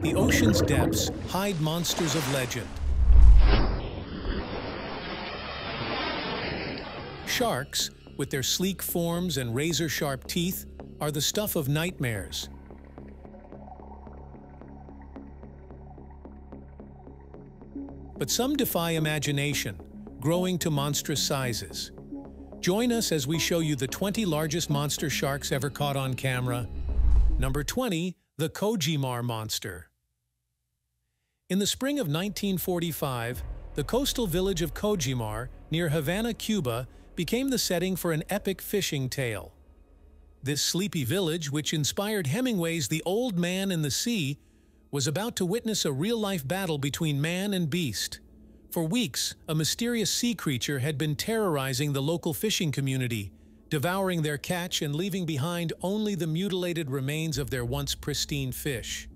the ocean's depths hide monsters of legend. Sharks, with their sleek forms and razor-sharp teeth, are the stuff of nightmares. But some defy imagination, growing to monstrous sizes. Join us as we show you the 20 largest monster sharks ever caught on camera. Number 20, the Cuban Monster. In the spring of 1945, the coastal village of Cuban, near Havana, Cuba, became the setting for an epic fishing tale. This sleepy village, which inspired Hemingway's The Old Man and the Sea, was about to witness a real-life battle between man and beast. For weeks, a mysterious sea creature had been terrorizing the local fishing community, devouring their catch and leaving behind only the mutilated remains of their once pristine fish.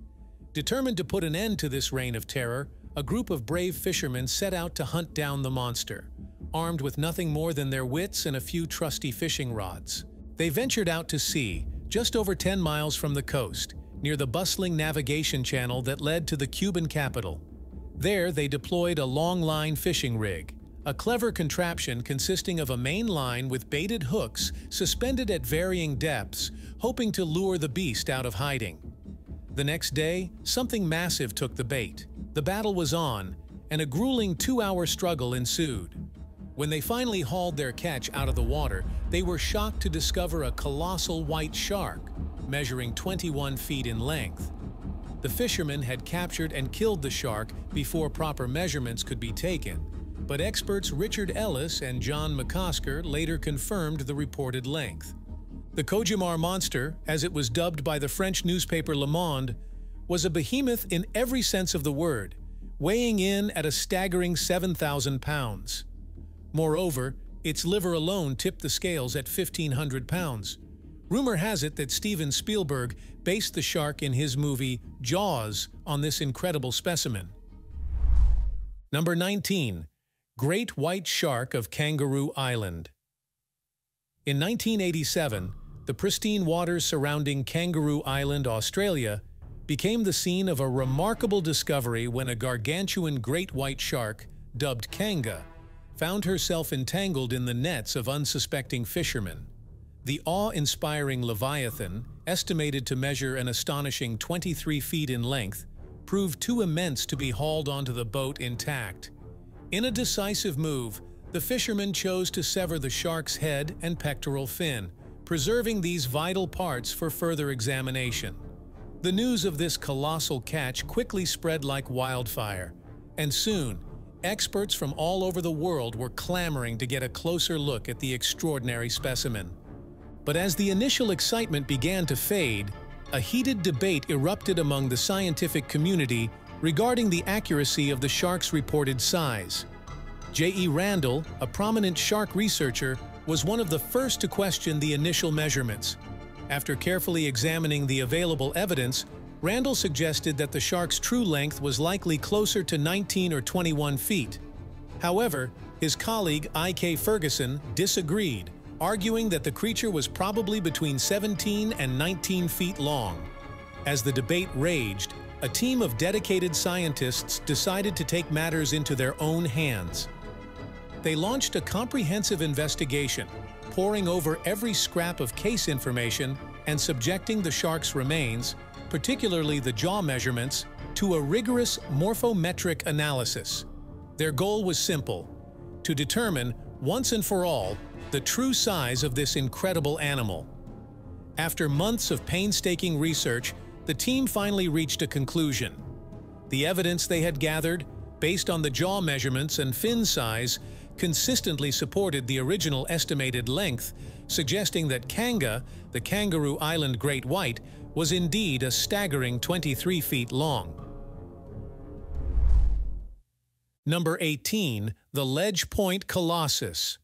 Determined to put an end to this reign of terror, a group of brave fishermen set out to hunt down the monster, armed with nothing more than their wits and a few trusty fishing rods. They ventured out to sea, just over 10 miles from the coast, near the bustling navigation channel that led to the Cuban capital. There, they deployed a long-line fishing rig, a clever contraption consisting of a main line with baited hooks suspended at varying depths, hoping to lure the beast out of hiding. The next day, something massive took the bait. The battle was on, and a grueling 2-hour struggle ensued. When they finally hauled their catch out of the water, they were shocked to discover a colossal white shark, measuring 21 feet in length. The fishermen had captured and killed the shark before proper measurements could be taken, but experts Richard Ellis and John McCosker later confirmed the reported length. The Cuban Monster, as it was dubbed by the French newspaper Le Monde, was a behemoth in every sense of the word, weighing in at a staggering 7,000 pounds. Moreover, its liver alone tipped the scales at 1,500 pounds. Rumor has it that Steven Spielberg based the shark in his movie Jaws on this incredible specimen. Number 19. Great White Shark of Kangaroo Island. In 1987, the pristine waters surrounding Kangaroo Island, Australia, became the scene of a remarkable discovery when a gargantuan great white shark, dubbed Kanga, found herself entangled in the nets of unsuspecting fishermen. The awe-inspiring Leviathan, estimated to measure an astonishing 23 feet in length, proved too immense to be hauled onto the boat intact. In a decisive move, the fishermen chose to sever the shark's head and pectoral fin, preserving these vital parts for further examination. The news of this colossal catch quickly spread like wildfire, and soon, experts from all over the world were clamoring to get a closer look at the extraordinary specimen. But as the initial excitement began to fade, a heated debate erupted among the scientific community regarding the accuracy of the shark's reported size. J.E. Randall, a prominent shark researcher, was one of the first to question the initial measurements. After carefully examining the available evidence, Randall suggested that the shark's true length was likely closer to 19 or 21 feet. However, his colleague I.K. Ferguson disagreed, arguing that the creature was probably between 17 and 19 feet long. As the debate raged, a team of dedicated scientists decided to take matters into their own hands. They launched a comprehensive investigation, poring over every scrap of case information and subjecting the shark's remains, particularly the jaw measurements, to a rigorous morphometric analysis. Their goal was simple: to determine, once and for all, the true size of this incredible animal. After months of painstaking research, the team finally reached a conclusion. The evidence they had gathered, based on the jaw measurements and fin size, consistently supported the original estimated length, suggesting that Kanga, the Kangaroo Island Great White, was indeed a staggering 23 feet long. Number 18. The Ledge Point Colossus.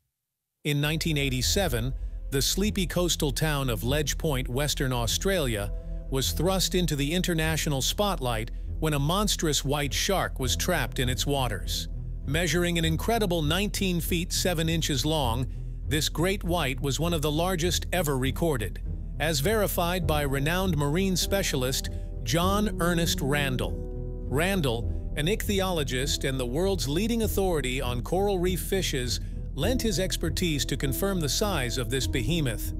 In 1987, the sleepy coastal town of Ledge Point, Western Australia, was thrust into the international spotlight when a monstrous white shark was trapped in its waters. Measuring an incredible 19 feet 7 inches long, this great white was one of the largest ever recorded, as verified by renowned marine specialist John Ernest Randall. Randall, an ichthyologist and the world's leading authority on coral reef fishes, lent his expertise to confirm the size of this behemoth.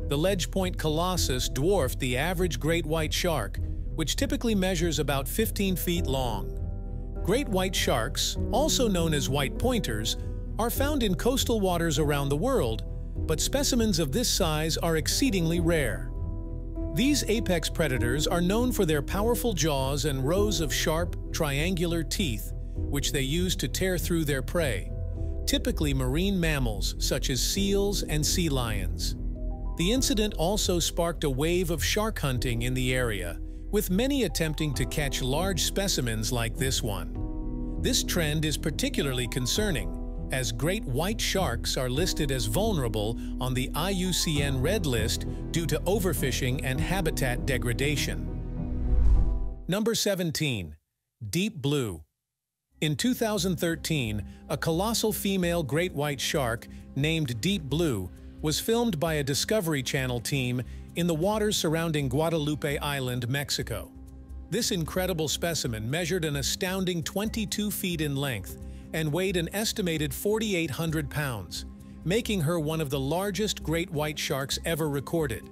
The ledge point Colossus dwarfed the average great white shark, which typically measures about 15 feet long. Great white sharks, also known as white pointers, are found in coastal waters around the world, but specimens of this size are exceedingly rare. These apex predators are known for their powerful jaws and rows of sharp, triangular teeth, which they use to tear through their prey, typically marine mammals such as seals and sea lions. The incident also sparked a wave of shark hunting in the area, with many attempting to catch large specimens like this one. This trend is particularly concerning, as great white sharks are listed as vulnerable on the IUCN Red List due to overfishing and habitat degradation. Number 17. Deep Blue. In 2013, a colossal female great white shark named Deep Blue was filmed by a Discovery Channel team in the waters surrounding Guadalupe Island, Mexico. This incredible specimen measured an astounding 22 feet in length and weighed an estimated 4,800 pounds, making her one of the largest great white sharks ever recorded.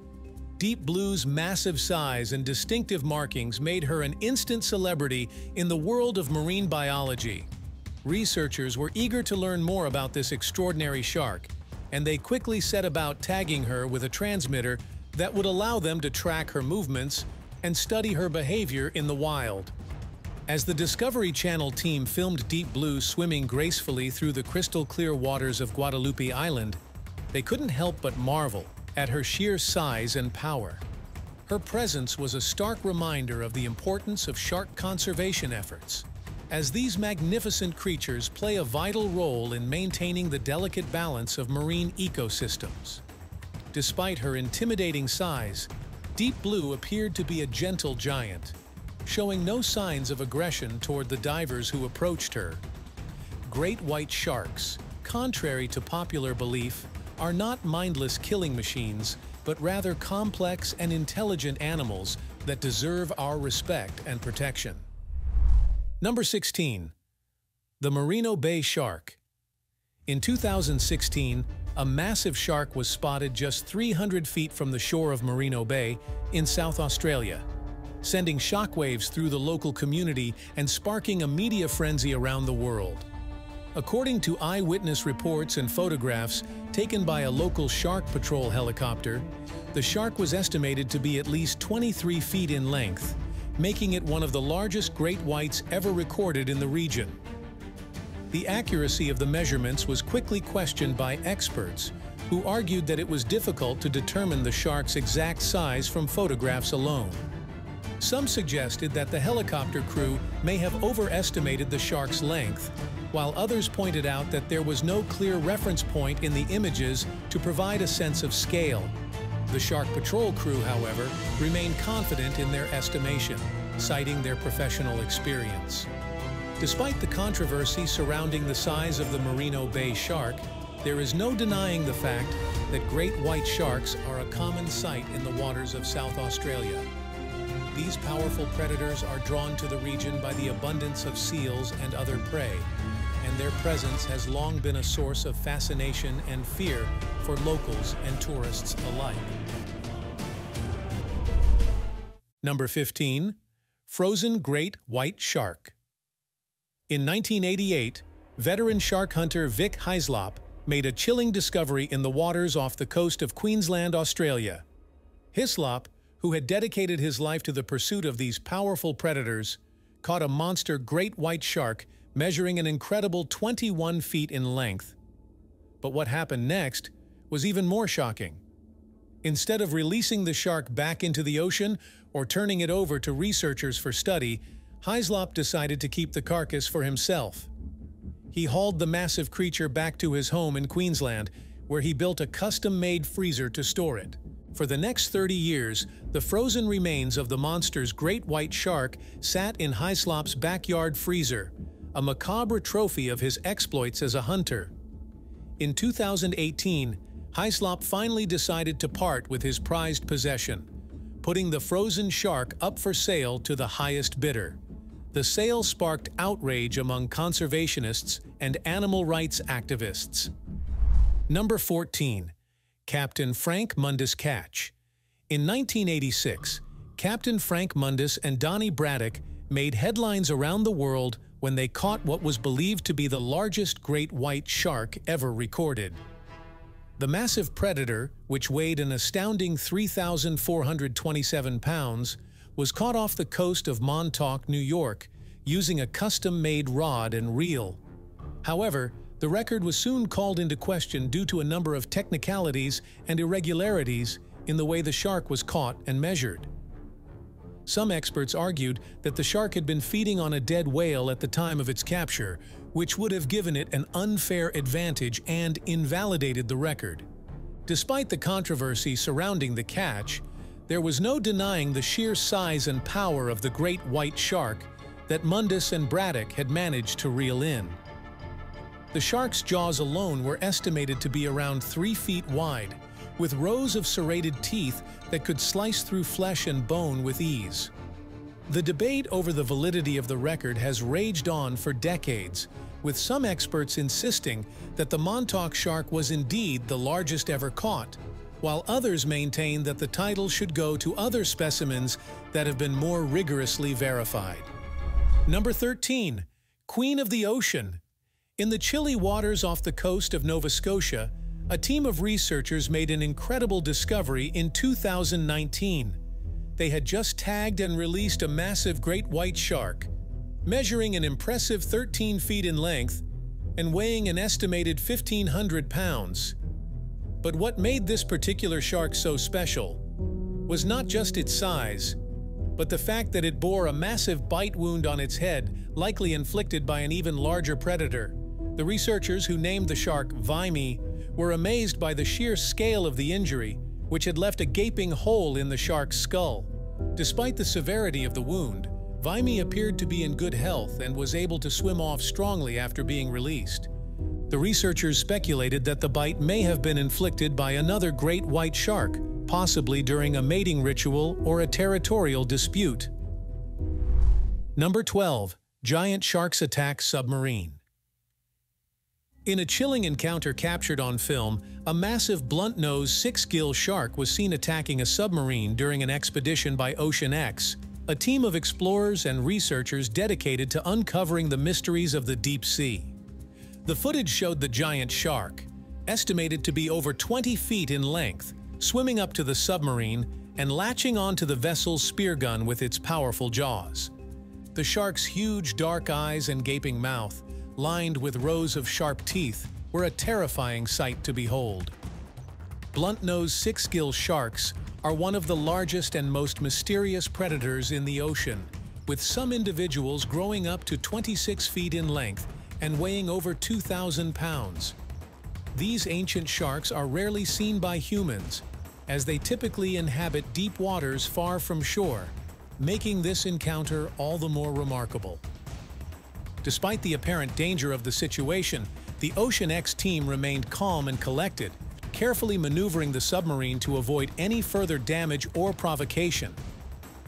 Deep Blue's massive size and distinctive markings made her an instant celebrity in the world of marine biology. Researchers were eager to learn more about this extraordinary shark, and they quickly set about tagging her with a transmitter that would allow them to track her movements and study her behavior in the wild. As the Discovery Channel team filmed Deep Blue swimming gracefully through the crystal-clear waters of Guadalupe Island, they couldn't help but marvel at her sheer size and power. Her presence was a stark reminder of the importance of shark conservation efforts, as these magnificent creatures play a vital role in maintaining the delicate balance of marine ecosystems. Despite her intimidating size, Deep Blue appeared to be a gentle giant, showing no signs of aggression toward the divers who approached her. Great white sharks, contrary to popular belief, are not mindless killing machines, but rather complex and intelligent animals that deserve our respect and protection. Number 16. The Marino Bay Shark. In 2016, a massive shark was spotted just 300 feet from the shore of Marino Bay in South Australia, sending shockwaves through the local community and sparking a media frenzy around the world. According to eyewitness reports and photographs taken by a local shark patrol helicopter, the shark was estimated to be at least 23 feet in length, making it one of the largest great whites ever recorded in the region. The accuracy of the measurements was quickly questioned by experts, who argued that it was difficult to determine the shark's exact size from photographs alone. Some suggested that the helicopter crew may have overestimated the shark's length, while others pointed out that there was no clear reference point in the images to provide a sense of scale. The Shark Patrol crew, however, remained confident in their estimation, citing their professional experience. Despite the controversy surrounding the size of the Marino Bay Shark, there is no denying the fact that great white sharks are a common sight in the waters of South Australia. These powerful predators are drawn to the region by the abundance of seals and other prey, and their presence has long been a source of fascination and fear for locals and tourists alike. Number 15. Frozen Great White Shark. In 1988, veteran shark hunter Vic Hyslop made a chilling discovery in the waters off the coast of Queensland, Australia. Hyslop, who had dedicated his life to the pursuit of these powerful predators, caught a monster great white shark measuring an incredible 21 feet in length. But what happened next was even more shocking. Instead of releasing the shark back into the ocean or turning it over to researchers for study, Hyslop decided to keep the carcass for himself. He hauled the massive creature back to his home in Queensland, where he built a custom-made freezer to store it. For the next 30 years, the frozen remains of the monster's great white shark sat in Hyslop's backyard freezer, a macabre trophy of his exploits as a hunter. In 2018, Hyslop finally decided to part with his prized possession, putting the frozen shark up for sale to the highest bidder. The sale sparked outrage among conservationists and animal rights activists. Number 14. Captain Frankmundis catch. In 1986, Captain Frankmundis and Donnie Braddock made headlines around the world when they caught what was believed to be the largest great white shark ever recorded. The massive predator, which weighed an astounding 3,427 pounds, was caught off the coast of Montauk, New York, using a custom-made rod and reel. However, the record was soon called into question due to a number of technicalities and irregularities in the way the shark was caught and measured. Some experts argued that the shark had been feeding on a dead whale at the time of its capture, which would have given it an unfair advantage and invalidated the record. Despite the controversy surrounding the catch, there was no denying the sheer size and power of the great white shark that Mundis and Braddock had managed to reel in. The shark's jaws alone were estimated to be around 3 feet wide, with rows of serrated teeth that could slice through flesh and bone with ease. The debate over the validity of the record has raged on for decades, with some experts insisting that the Montauk shark was indeed the largest ever caught, while others maintain that the title should go to other specimens that have been more rigorously verified. Number 13. Queen of the Ocean. In the chilly waters off the coast of Nova Scotia, a team of researchers made an incredible discovery in 2019. They had just tagged and released a massive great white shark, measuring an impressive 13 feet in length and weighing an estimated 1,500 pounds. But what made this particular shark so special was not just its size, but the fact that it bore a massive bite wound on its head, likely inflicted by an even larger predator. The researchers, who named the shark Vimy, were amazed by the sheer scale of the injury, which had left a gaping hole in the shark's skull. Despite the severity of the wound, Vimy appeared to be in good health and was able to swim off strongly after being released. The researchers speculated that the bite may have been inflicted by another great white shark, possibly during a mating ritual or a territorial dispute. Number 12. Giant sharks attack submarine. In a chilling encounter captured on film, a massive blunt-nosed six-gill shark was seen attacking a submarine during an expedition by Ocean X, a team of explorers and researchers dedicated to uncovering the mysteries of the deep sea. The footage showed the giant shark, estimated to be over 20 feet in length, swimming up to the submarine and latching onto the vessel's spear gun with its powerful jaws. The shark's huge dark eyes and gaping mouth, lined with rows of sharp teeth, were a terrifying sight to behold. Blunt-nosed six-gill sharks are one of the largest and most mysterious predators in the ocean, with some individuals growing up to 26 feet in length and weighing over 2,000 pounds. These ancient sharks are rarely seen by humans, as they typically inhabit deep waters far from shore, making this encounter all the more remarkable. Despite the apparent danger of the situation, the Ocean X team remained calm and collected, carefully maneuvering the submarine to avoid any further damage or provocation.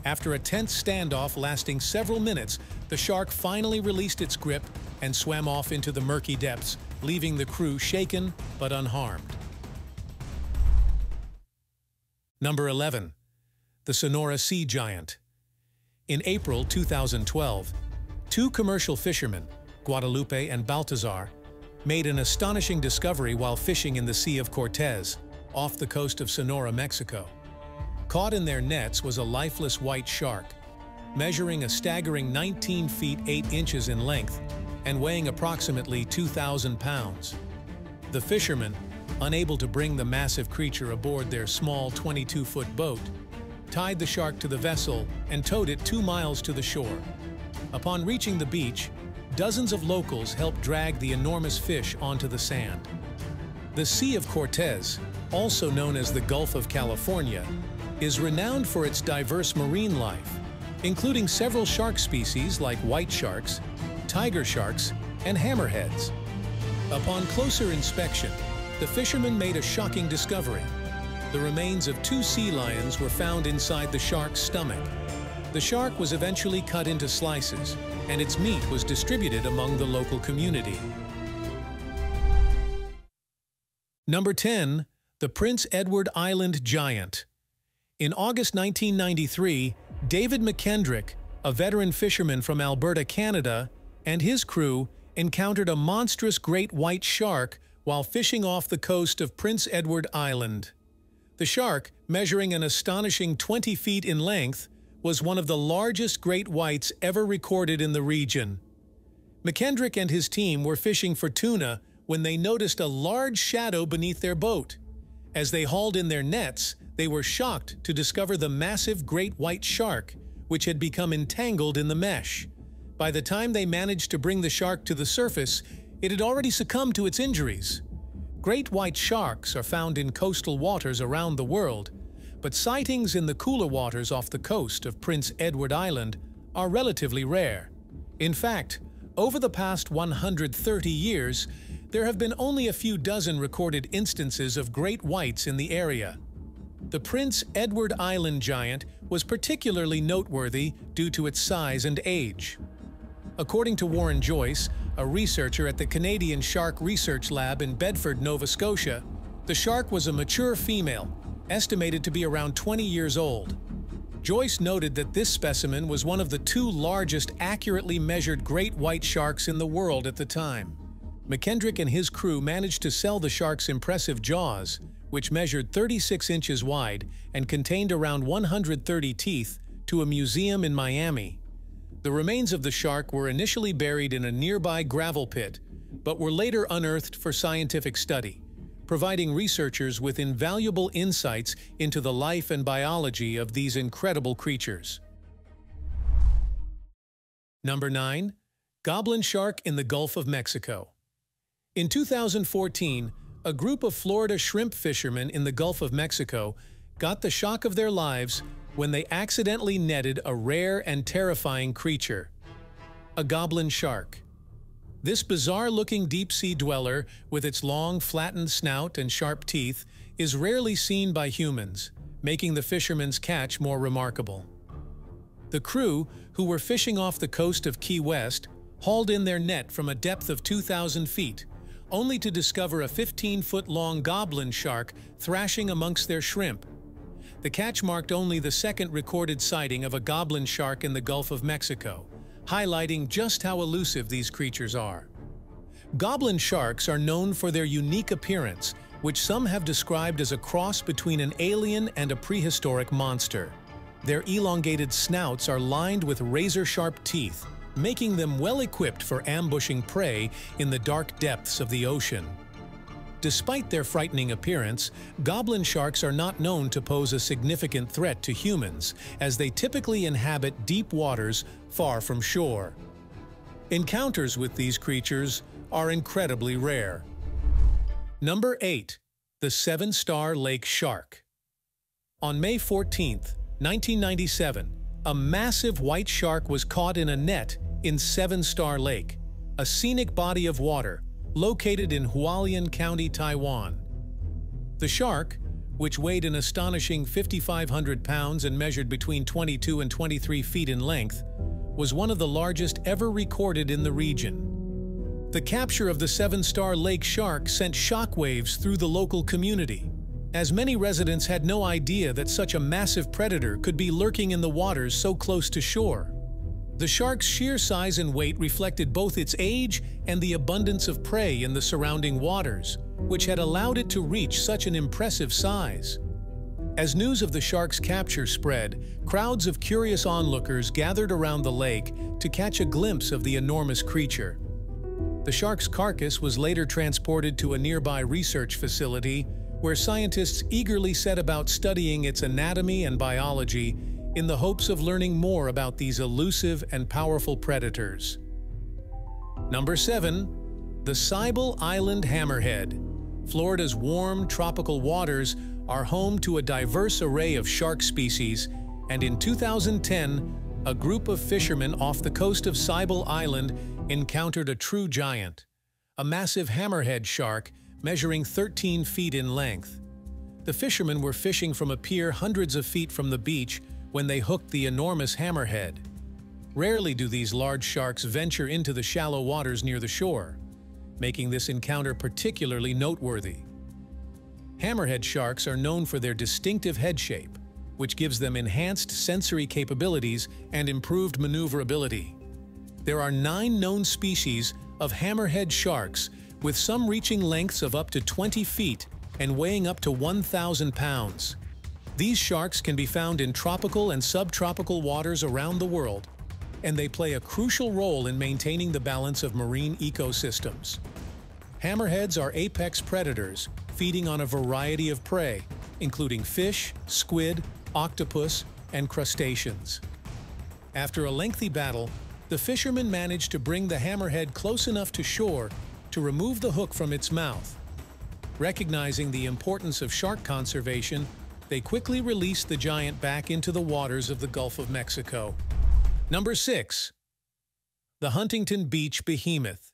After a tense standoff lasting several minutes, the shark finally released its grip and swam off into the murky depths, leaving the crew shaken but unharmed. Number 11. The Sonora Sea Giant. In April 2012, two commercial fishermen, Guadalupe and Baltazar, made an astonishing discovery while fishing in the Sea of Cortez, off the coast of Sonora, Mexico. Caught in their nets was a lifeless white shark, measuring a staggering 19 feet 8 inches in length and weighing approximately 2,000 pounds. The fishermen, unable to bring the massive creature aboard their small 22-foot boat, tied the shark to the vessel and towed it 2 miles to the shore. Upon reaching the beach, dozens of locals helped drag the enormous fish onto the sand. The Sea of Cortez, also known as the Gulf of California, is renowned for its diverse marine life, including several shark species like white sharks, tiger sharks, and hammerheads. Upon closer inspection, the fishermen made a shocking discovery. the remains of 2 sea lions were found inside the shark's stomach. The shark was eventually cut into slices, and its meat was distributed among the local community. Number 10. The Prince Edward Island Giant. In August 1993, David McKendrick, a veteran fisherman from Alberta, Canada, and his crew encountered a monstrous great white shark while fishing off the coast of Prince Edward Island. The shark, measuring an astonishing 20 feet in length, was one of the largest great whites ever recorded in the region. McKendrick and his team were fishing for tuna when they noticed a large shadow beneath their boat. As they hauled in their nets, they were shocked to discover the massive great white shark, which had become entangled in the mesh. By the time they managed to bring the shark to the surface, it had already succumbed to its injuries. Great white sharks are found in coastal waters around the world, but sightings in the cooler waters off the coast of Prince Edward Island are relatively rare. In fact, over the past 130 years, there have been only a few dozen recorded instances of great whites in the area. The Prince Edward Island Giant was particularly noteworthy due to its size and age. According to Warren Joyce, a researcher at the Canadian Shark Research Lab in Bedford, Nova Scotia, the shark was a mature female, estimated to be around 20 years old. Joyce noted that this specimen was one of the 2 largest accurately measured great white sharks in the world at the time. McKendrick and his crew managed to sell the shark's impressive jaws, which measured 36 inches wide and contained around 130 teeth, to a museum in Miami. The remains of the shark were initially buried in a nearby gravel pit, but were later unearthed for scientific study, providing researchers with invaluable insights into the life and biology of these incredible creatures. Number 9. Goblin Shark in the Gulf of Mexico. In 2014, a group of Florida shrimp fishermen in the Gulf of Mexico got the shock of their lives when they accidentally netted a rare and terrifying creature, a goblin shark. This bizarre-looking deep-sea dweller, with its long, flattened snout and sharp teeth, is rarely seen by humans, making the fishermen's catch more remarkable. The crew, who were fishing off the coast of Key West, hauled in their net from a depth of 2,000 feet, only to discover a 15-foot-long goblin shark thrashing amongst their shrimp. The catch marked only the second recorded sighting of a goblin shark in the Gulf of Mexico, highlighting just how elusive these creatures are. Goblin sharks are known for their unique appearance, which some have described as a cross between an alien and a prehistoric monster. Their elongated snouts are lined with razor-sharp teeth, making them well-equipped for ambushing prey in the dark depths of the ocean. Despite their frightening appearance, goblin sharks are not known to pose a significant threat to humans, as they typically inhabit deep waters far from shore. Encounters with these creatures are incredibly rare. Number 8. The Sevenstar Lake Shark. On May 14, 1997, a massive white shark was caught in a net in Sevenstar Lake, a scenic body of water located in Hualien County, Taiwan. The shark, which weighed an astonishing 5,500 pounds and measured between 22 and 23 feet in length, was one of the largest ever recorded in the region. The capture of the Sevenstar Lake shark sent shockwaves through the local community, as many residents had no idea that such a massive predator could be lurking in the waters so close to shore. The shark's sheer size and weight reflected both its age and the abundance of prey in the surrounding waters, which had allowed it to reach such an impressive size. As news of the shark's capture spread, crowds of curious onlookers gathered around the lake to catch a glimpse of the enormous creature. The shark's carcass was later transported to a nearby research facility, where scientists eagerly set about studying its anatomy and biology in the hopes of learning more about these elusive and powerful predators. Number 7. The Cypress Island Hammerhead. Florida's warm, tropical waters are home to a diverse array of shark species, and in 2010, a group of fishermen off the coast of Cypress Island encountered a true giant, a massive hammerhead shark measuring 13 feet in length. The fishermen were fishing from a pier hundreds of feet from the beach when they hooked the enormous hammerhead. Rarely do these large sharks venture into the shallow waters near the shore, making this encounter particularly noteworthy. Hammerhead sharks are known for their distinctive head shape, which gives them enhanced sensory capabilities and improved maneuverability. There are 9 known species of hammerhead sharks, with some reaching lengths of up to 20 feet and weighing up to 1,000 pounds. These sharks can be found in tropical and subtropical waters around the world, and they play a crucial role in maintaining the balance of marine ecosystems. Hammerheads are apex predators, feeding on a variety of prey, including fish, squid, octopus, and crustaceans. After a lengthy battle, the fishermen managed to bring the hammerhead close enough to shore to remove the hook from its mouth. Recognizing the importance of shark conservation, they quickly released the giant back into the waters of the Gulf of Mexico. Number 6. The Huntington Beach Behemoth.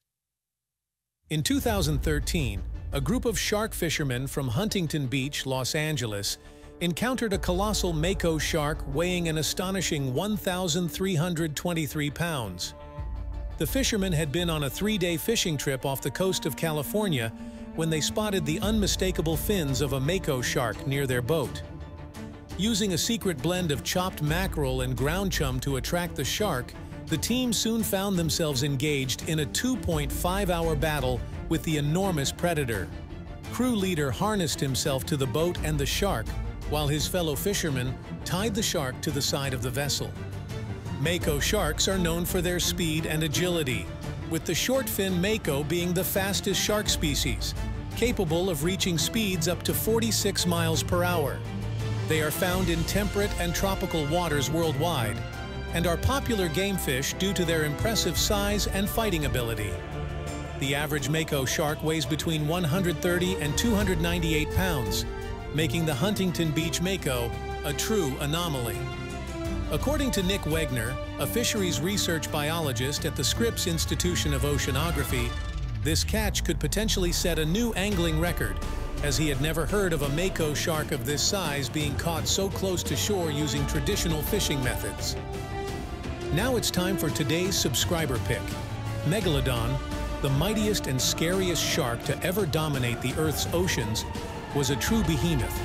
In 2013, a group of shark fishermen from Huntington Beach, Los Angeles, encountered a colossal mako shark weighing an astonishing 1,323 pounds. The fishermen had been on a 3-day fishing trip off the coast of California when they spotted the unmistakable fins of a mako shark near their boat. Using a secret blend of chopped mackerel and ground chum to attract the shark, the team soon found themselves engaged in a 2.5-hour battle with the enormous predator. Crew leader harnessed himself to the boat and the shark, while his fellow fishermen tied the shark to the side of the vessel. Mako sharks are known for their speed and agility, with the short-fin mako being the fastest shark species, capable of reaching speeds up to 46 miles per hour. They are found in temperate and tropical waters worldwide, and are popular game fish due to their impressive size and fighting ability. The average mako shark weighs between 130 and 298 pounds, making the Huntington Beach mako a true anomaly. According to Nick Wegner, a fisheries research biologist at the Scripps Institution of Oceanography, this catch could potentially set a new angling record, as he had never heard of a mako shark of this size being caught so close to shore using traditional fishing methods. Now it's time for today's subscriber pick. Megalodon, the mightiest and scariest shark to ever dominate the Earth's oceans, was a true behemoth,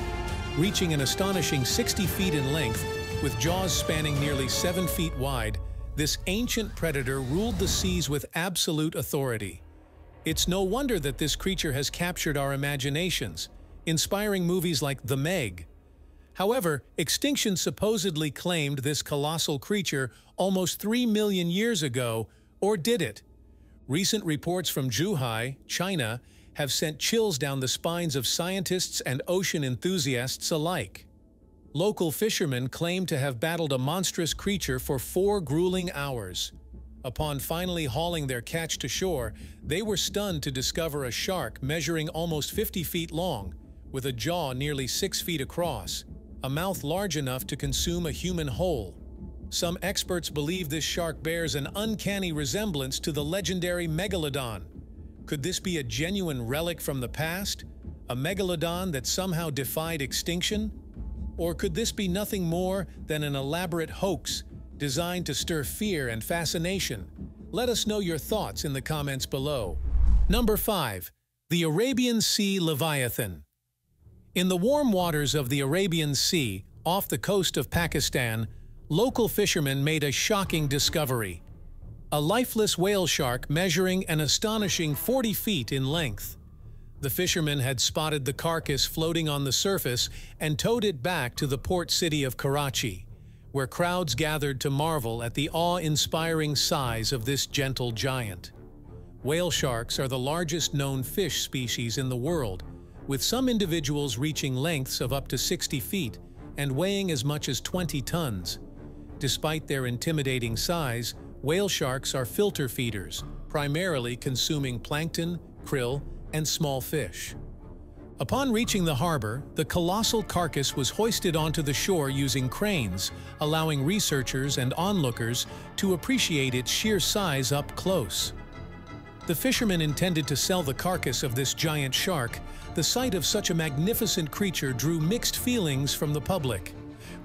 reaching an astonishing 60 feet in length. With jaws spanning nearly 7 feet wide, this ancient predator ruled the seas with absolute authority. It's no wonder that this creature has captured our imaginations, inspiring movies like The Meg. However, extinction supposedly claimed this colossal creature almost 3 million years ago, or did it? Recent reports from Zhuhai, China, have sent chills down the spines of scientists and ocean enthusiasts alike. Local fishermen claim to have battled a monstrous creature for 4 grueling hours. Upon finally hauling their catch to shore, they were stunned to discover a shark measuring almost 50 feet long, with a jaw nearly 6 feet across, a mouth large enough to consume a human whole. Some experts believe this shark bears an uncanny resemblance to the legendary Megalodon. Could this be a genuine relic from the past? A Megalodon that somehow defied extinction? Or could this be nothing more than an elaborate hoax designed to stir fear and fascination? Let us know your thoughts in the comments below. Number 5. The Arabian Sea Leviathan. In the warm waters of the Arabian Sea, off the coast of Pakistan, local fishermen made a shocking discovery: a lifeless whale shark measuring an astonishing 40 feet in length. The fishermen had spotted the carcass floating on the surface and towed it back to the port city of Karachi, where crowds gathered to marvel at the awe-inspiring size of this gentle giant. Whale sharks are the largest known fish species in the world, with some individuals reaching lengths of up to 60 feet and weighing as much as 20 tons. Despite their intimidating size, whale sharks are filter feeders, primarily consuming plankton, krill, and small fish. Upon reaching the harbor, the colossal carcass was hoisted onto the shore using cranes, allowing researchers and onlookers to appreciate its sheer size up close. The fishermen intended to sell the carcass of this giant shark, the sight of such a magnificent creature drew mixed feelings from the public.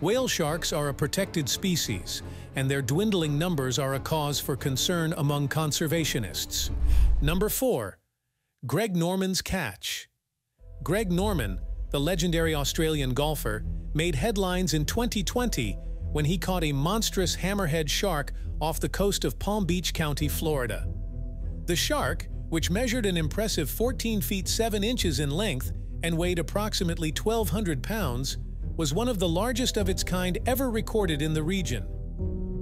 Whale sharks are a protected species, and their dwindling numbers are a cause for concern among conservationists. Number 4. Greg Norman's catch. Greg Norman, the legendary Australian golfer, made headlines in 2020 when he caught a monstrous hammerhead shark off the coast of Palm Beach County, Florida. The shark, which measured an impressive 14 feet 7 inches in length and weighed approximately 1,200 pounds, was one of the largest of its kind ever recorded in the region.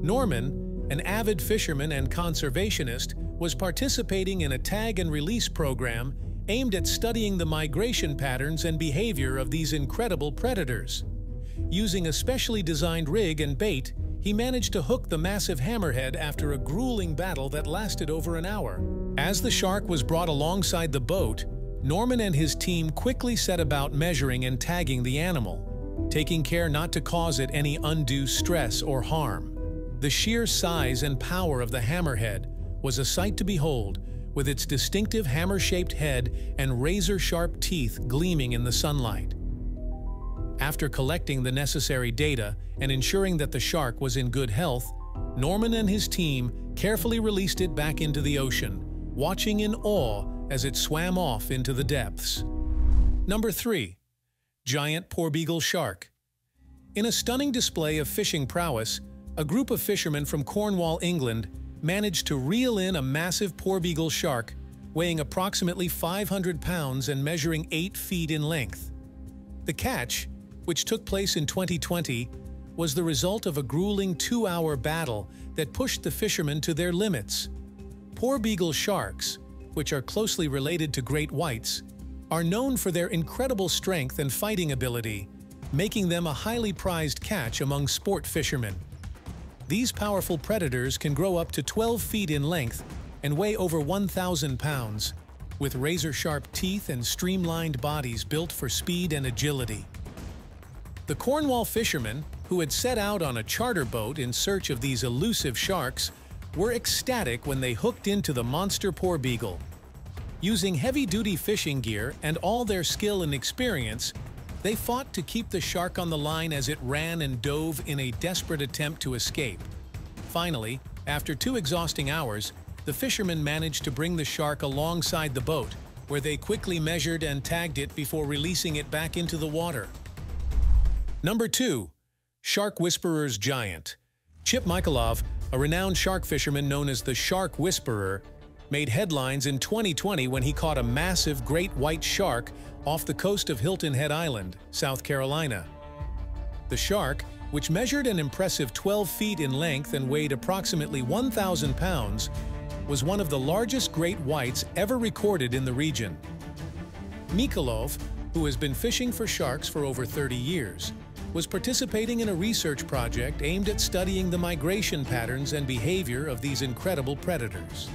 Norman, an avid fisherman and conservationist, was participating in a tag and release program aimed at studying the migration patterns and behavior of these incredible predators. Using a specially designed rig and bait, he managed to hook the massive hammerhead after a grueling battle that lasted over an hour. As the shark was brought alongside the boat, Norman and his team quickly set about measuring and tagging the animal, taking care not to cause it any undue stress or harm. The sheer size and power of the hammerhead was a sight to behold, with its distinctive hammer-shaped head and razor-sharp teeth gleaming in the sunlight. After collecting the necessary data and ensuring that the shark was in good health, Norman and his team carefully released it back into the ocean, watching in awe as it swam off into the depths. Number 3. Giant Porbeagle shark. In a stunning display of fishing prowess, a group of fishermen from Cornwall, England, managed to reel in a massive Porbeagle shark weighing approximately 500 pounds and measuring 8 feet in length. The catch, which took place in 2020, was the result of a grueling 2-hour battle that pushed the fishermen to their limits. Porbeagle sharks, which are closely related to great whites, are known for their incredible strength and fighting ability, making them a highly prized catch among sport fishermen. These powerful predators can grow up to 12 feet in length and weigh over 1,000 pounds, with razor-sharp teeth and streamlined bodies built for speed and agility. The Cornwall fishermen, who had set out on a charter boat in search of these elusive sharks, were ecstatic when they hooked into the monster Porbeagle. Using heavy-duty fishing gear and all their skill and experience, they fought to keep the shark on the line as it ran and dove in a desperate attempt to escape. Finally, after 2 exhausting hours, the fishermen managed to bring the shark alongside the boat, where they quickly measured and tagged it before releasing it back into the water. Number 2. Shark Whisperer's Giant. Chip Michalov, a renowned shark fisherman known as the Shark Whisperer, made headlines in 2020 when he caught a massive great white shark off the coast of Hilton Head Island, South Carolina. The shark, which measured an impressive 12 feet in length and weighed approximately 1,000 pounds, was one of the largest great whites ever recorded in the region. Michalov, who has been fishing for sharks for over 30 years, was participating in a research project aimed at studying the migration patterns and behavior of these incredible predators.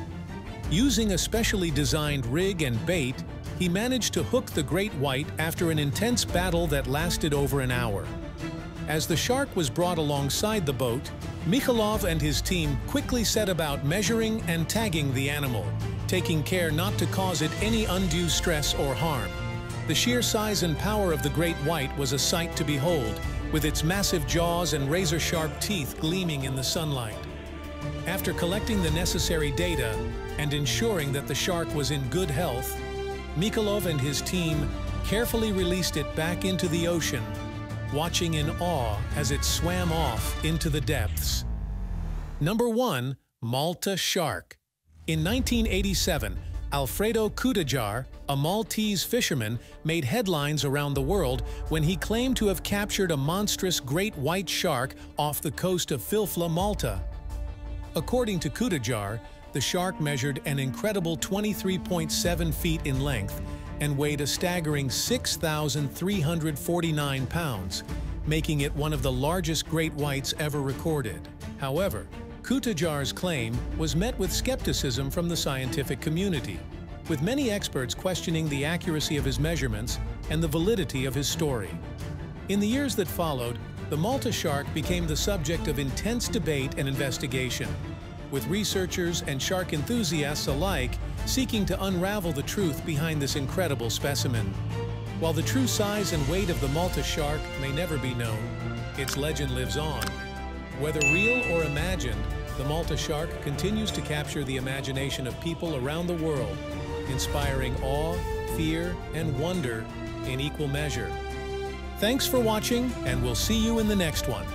Using a specially designed rig and bait, he managed to hook the great white after an intense battle that lasted over an hour. As the shark was brought alongside the boat, Michalov and his team quickly set about measuring and tagging the animal, taking care not to cause it any undue stress or harm. The sheer size and power of the great white was a sight to behold, with its massive jaws and razor-sharp teeth gleaming in the sunlight. After collecting the necessary data and ensuring that the shark was in good health, Michalov and his team carefully released it back into the ocean, watching in awe as it swam off into the depths. Number 1. Malta Shark. In 1987, Alfredo Cutajar, a Maltese fisherman, made headlines around the world when he claimed to have captured a monstrous great white shark off the coast of Filfla, Malta. According to Cutajar, the shark measured an incredible 23.7 feet in length and weighed a staggering 6,349 pounds, making it one of the largest great whites ever recorded. However, Cutajar's claim was met with skepticism from the scientific community, with many experts questioning the accuracy of his measurements and the validity of his story. In the years that followed, the Malta shark became the subject of intense debate and investigation. with researchers and shark enthusiasts alike seeking to unravel the truth behind this incredible specimen. While the true size and weight of the Malta shark may never be known, its legend lives on. Whether real or imagined, the Malta shark continues to capture the imagination of people around the world, inspiring awe, fear, and wonder in equal measure. Thanks for watching, and we'll see you in the next one.